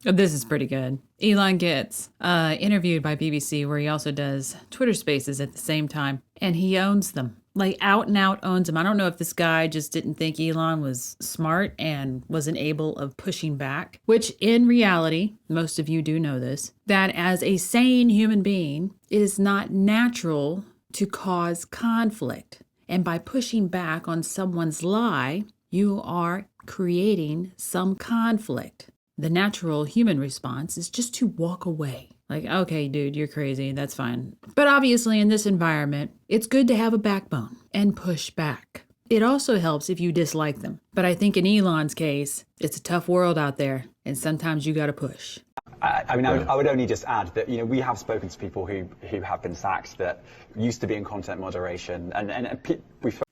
This is pretty good. Elon gets interviewed by BBC, where he also does Twitter Spaces at the same time, and he owns them. Like, out and out owns them. I don't know if this guy just didn't think Elon was smart and wasn't able of pushing back, which in reality, most of you do know this, that as a sane human being, it is not natural to cause conflict. And by pushing back on someone's lie, you are creating some conflict. The natural human response is just to walk away. Like, okay, dude, you're crazy. That's fine. But obviously, in this environment, it's good to have a backbone and push back. It also helps if you dislike them. But I think in Elon's case, it's a tough world out there, and sometimes you got to push. I would only just add that, we have spoken to people who have been sacked that used to be in content moderation,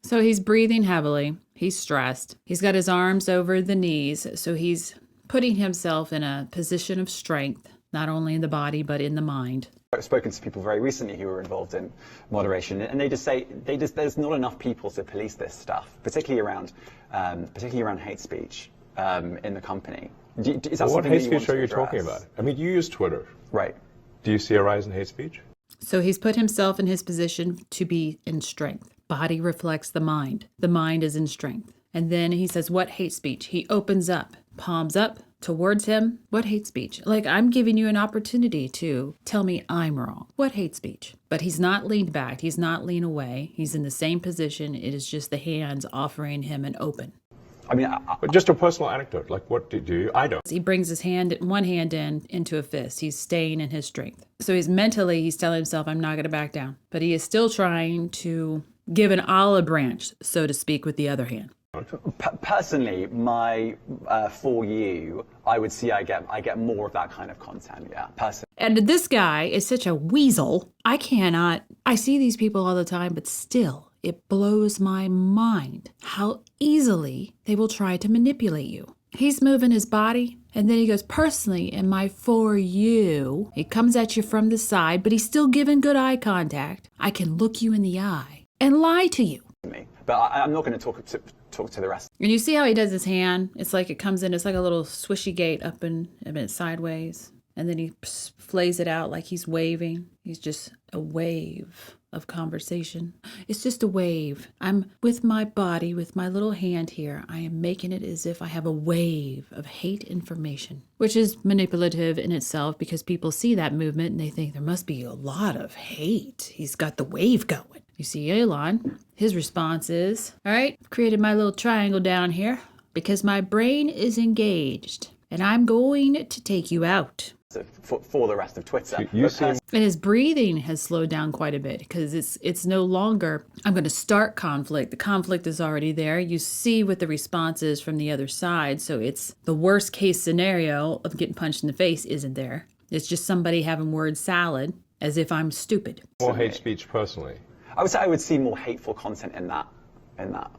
So he's breathing heavily. He's stressed. He's got his arms over the knees, so he's putting himself in a position of strength, not only in the body, but in the mind. I've spoken to people very recently who were involved in moderation, and they just say there's not enough people to police this stuff, particularly around hate speech in the company. Is that what hate speech are you talking about? I mean, you use Twitter. Right. Do you see a rise in hate speech? So he's put himself in his position to be in strength. Body reflects the mind. The mind is in strength. And then he says, what hate speech? He opens up, palms up towards him. What hate speech? Like, I'm giving you an opportunity to tell me I'm wrong. What hate speech? But he's not leaned back. He's not leaned away. He's in the same position. It is just the hands offering him an open. I mean, but just a personal anecdote. Like, what do you do? I don't. He brings his one hand into a fist. He's staying in his strength. So he's telling himself, I'm not going to back down. But he is still trying to give an olive branch, so to speak, with the other hand. Personally, for you, I would see I get more of that kind of content, yeah, personally. And this guy is such a weasel. I see these people all the time, but still, it blows my mind how easily they will try to manipulate you. He's moving his body, and then he goes, personally, in my for you, he comes at you from the side, but he's still giving good eye contact. I can look you in the eye and lie to you. But I'm not going to talk to the rest. And you see how he does his hand? It's like it comes in, it's like a little swishy gate up and sideways. And then he flays it out like he's waving. He's just a wave of conversation. It's just a wave. I'm with my body, with my little hand here. I am making it as if I have a wave of hate information, which is manipulative in itself because people see that movement and they think there must be a lot of hate. He's got the wave going. You see Elon, his response is, all right, I've created my little triangle down here because my brain is engaged and I'm going to take you out. For the rest of Twitter. And his breathing has slowed down quite a bit because it's no longer, I'm going to start conflict. The conflict is already there. You see what the response is from the other side. So it's the worst case scenario of getting punched in the face isn't there. It's just somebody having word salad as if I'm stupid. More hate speech personally. I would say I would see more hateful content in that.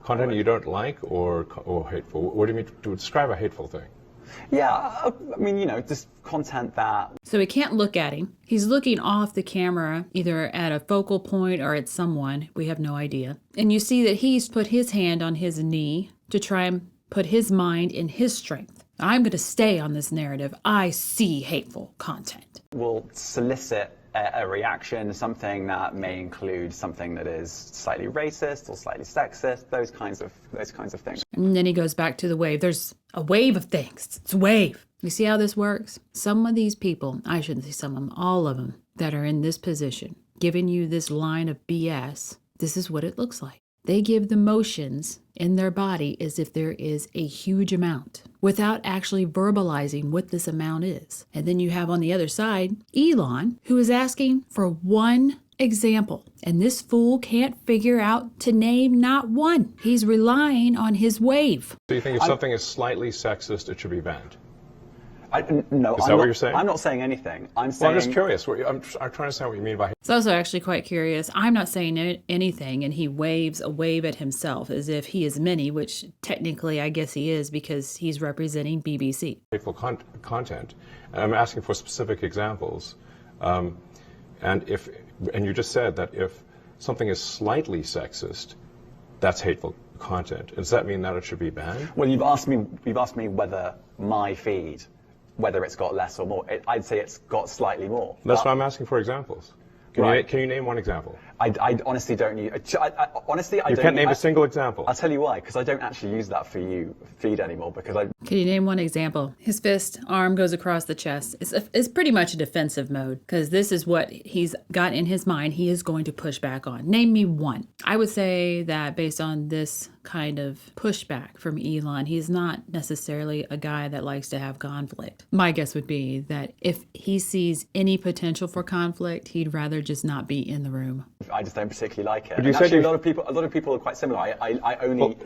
Content you don't like or hateful? What do you mean to describe a hateful thing? Yeah, I mean, just content that... So he can't look at him. He's looking off the camera, either at a focal point or at someone. We have no idea. And you see that he's put his hand on his knee to try and put his mind in his strength. I'm going to stay on this narrative. I see hateful content. Will solicit a reaction, something that may include something that is slightly racist or slightly sexist, those kinds of things. And then he goes back to the wave. There's a wave of things. It's a wave. You see how this works? Some of these people, I shouldn't say some of them, all of them that are in this position, giving you this line of BS, this is what it looks like. They give the motions in their body as if there is a huge amount without actually verbalizing what this amount is. And then you have on the other side, Elon, who is asking for one example. And this fool can't figure out to name not one. He's relying on his wave. So you think if something is slightly sexist, it should be banned? No, is that what you're saying? I'm not saying anything. I'm just curious. I'm trying to understand what you mean by... It's also actually quite curious. I'm not saying anything, and he waves a wave at himself as if he is many, which technically I guess he is because he's representing BBC. Hateful content. And I'm asking for specific examples. And you just said that if something is slightly sexist, that's hateful content. Does that mean that it should be banned? Well, you've asked me whether my feed whether it's got less or more. I'd say it's got slightly more. That's why I'm asking for examples. Can you name one example? I honestly don't use. Honestly, I don't. You can't name a single example. I'll tell you why. Because I don't actually use that for you feed anymore. Because I. Can you name one example? His fist, arm goes across the chest. It's pretty much a defensive mode because this is what he's got in his mind. He is going to push back on. Name me one. I would say that based on this kind of pushback from Elon, he's not necessarily a guy that likes to have conflict. My guess would be that if he sees any potential for conflict, he'd rather just not be in the room. I just don't particularly like it. But you said actually, a lot of people are quite similar. I only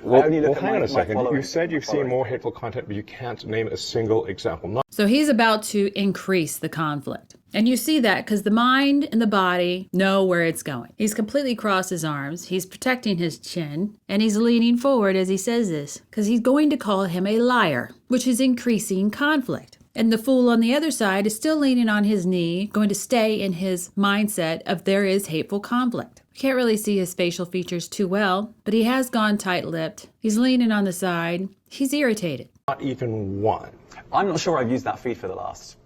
look at hang on a second. my You said you've seen more hateful content, but you can't name a single example. So he's about to increase the conflict. And you see that because the mind and the body know where it's going. He's completely crossed his arms. He's protecting his chin. And he's leaning forward as he says this because he's going to call him a liar, which is increasing conflict. And the fool on the other side is still leaning on his knee, going to stay in his mindset of there is hateful conflict. You can't really see his facial features too well, but he has gone tight-lipped. He's leaning on the side. He's irritated. Not even one. I'm not sure I've used that feed for the last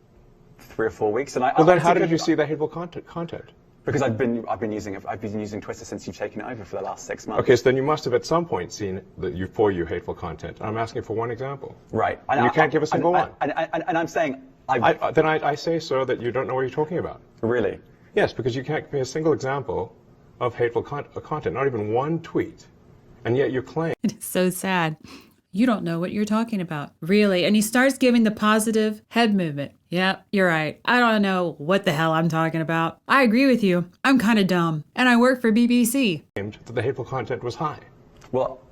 3 or 4 weeks. And then how did you see the hateful content? Because I've been using Twitter since you've taken it over for the last 6 months. Okay, so then you must have at some point seen for you hateful content. I'm asking for one example. Right. And you can't give a single one. And I'm saying I say, sir, that you don't know what you're talking about. Really? Yes, because you can't give me a single example of hateful content, not even one tweet, and yet you claim. It's so sad. You don't know what you're talking about. Really. And he starts giving the positive head movement. Yep, you're right. I don't know what the hell I'm talking about. I agree with you. I'm kind of dumb. And I work for BBC. That the hateful content was high. Well,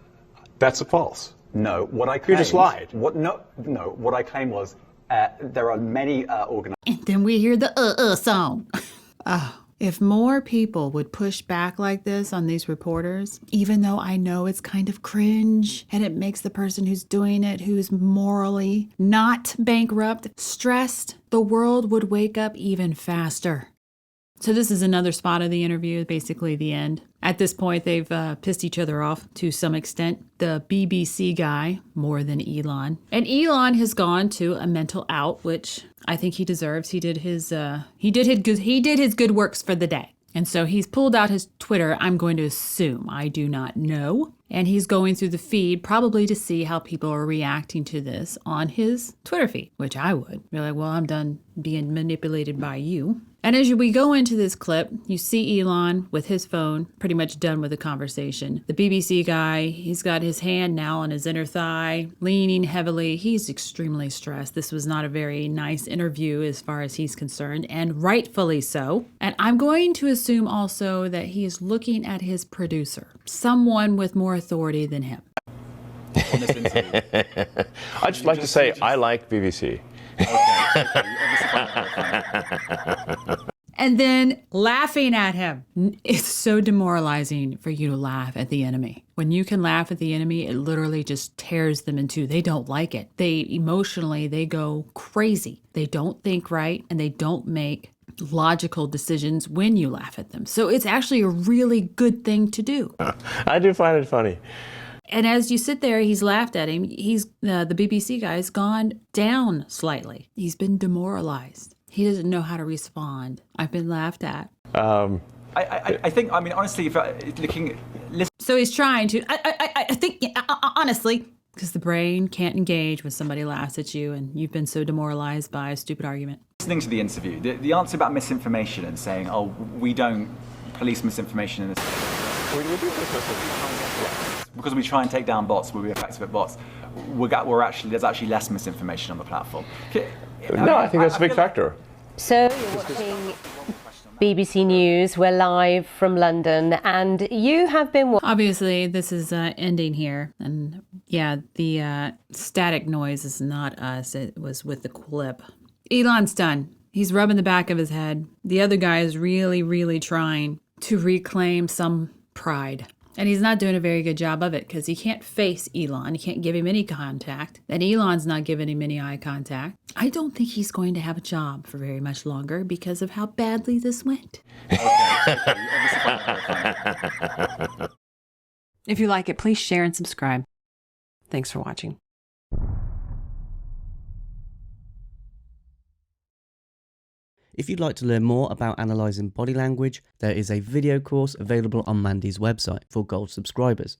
that's a false. No, what I claimed... You just lied. What I claimed was there are many organizations... And then we hear the song. If more people would push back like this on these reporters, even though I know it's kind of cringe and it makes the person who's doing it, who's morally not bankrupt, stressed, the world would wake up even faster. So this is another spot of the interview, basically the end. At this point, they've pissed each other off to some extent. The BBC guy, more than Elon. And Elon has gone to a mental out, which I think he deserves. He did his good works for the day. And so he's pulled out his Twitter, I'm going to assume. I do not know. And he's going through the feed probably to see how people are reacting to this on his Twitter feed, which I would. Be like, well, I'm done being manipulated by you. And as we go into this clip, you see Elon with his phone pretty much done with the conversation. The BBC guy, he's got his hand now on his inner thigh, leaning heavily. He's extremely stressed. This was not a very nice interview as far as he's concerned, and rightfully so. And I'm going to assume also that he is looking at his producer, someone with more authority than him. I'd just like to say I like BBC. And then laughing at him. It's so demoralizing for you to laugh at the enemy. When you can laugh at the enemy, it literally just tears them in two. They don't like it. They go crazy. They don't think right, and they don't make logical decisions when you laugh at them. So it's actually a really good thing to do. I do find it funny. And as you sit there, he's laughed at him. He's the BBC guy's gone down slightly. He's been demoralized. He doesn't know how to respond. I've been laughed at. I think, honestly, So he's trying to, I think, honestly, because the brain can't engage when somebody laughs at you and you've been so demoralized by a stupid argument. Listening to the interview, the answer about misinformation and saying, oh, we don't police misinformation in this. We do this. Because we try and take down bots, we'll be effective at bots. There's actually less misinformation on the platform. No, I think that's a big factor. So you're watching BBC News. We're live from London, and you have been. Obviously, this is ending here, and yeah, the static noise is not us. It was with the clip. Elon's done. He's rubbing the back of his head. The other guy is really, really trying to reclaim some pride. And he's not doing a very good job of it because he can't face Elon. He can't give him any contact. And Elon's not giving him any eye contact. I don't think he's going to have a job for very much longer because of how badly this went. If you like it, please share and subscribe. Thanks for watching. If you'd like to learn more about analysing body language, there is a video course available on Mandy's website for Gold subscribers.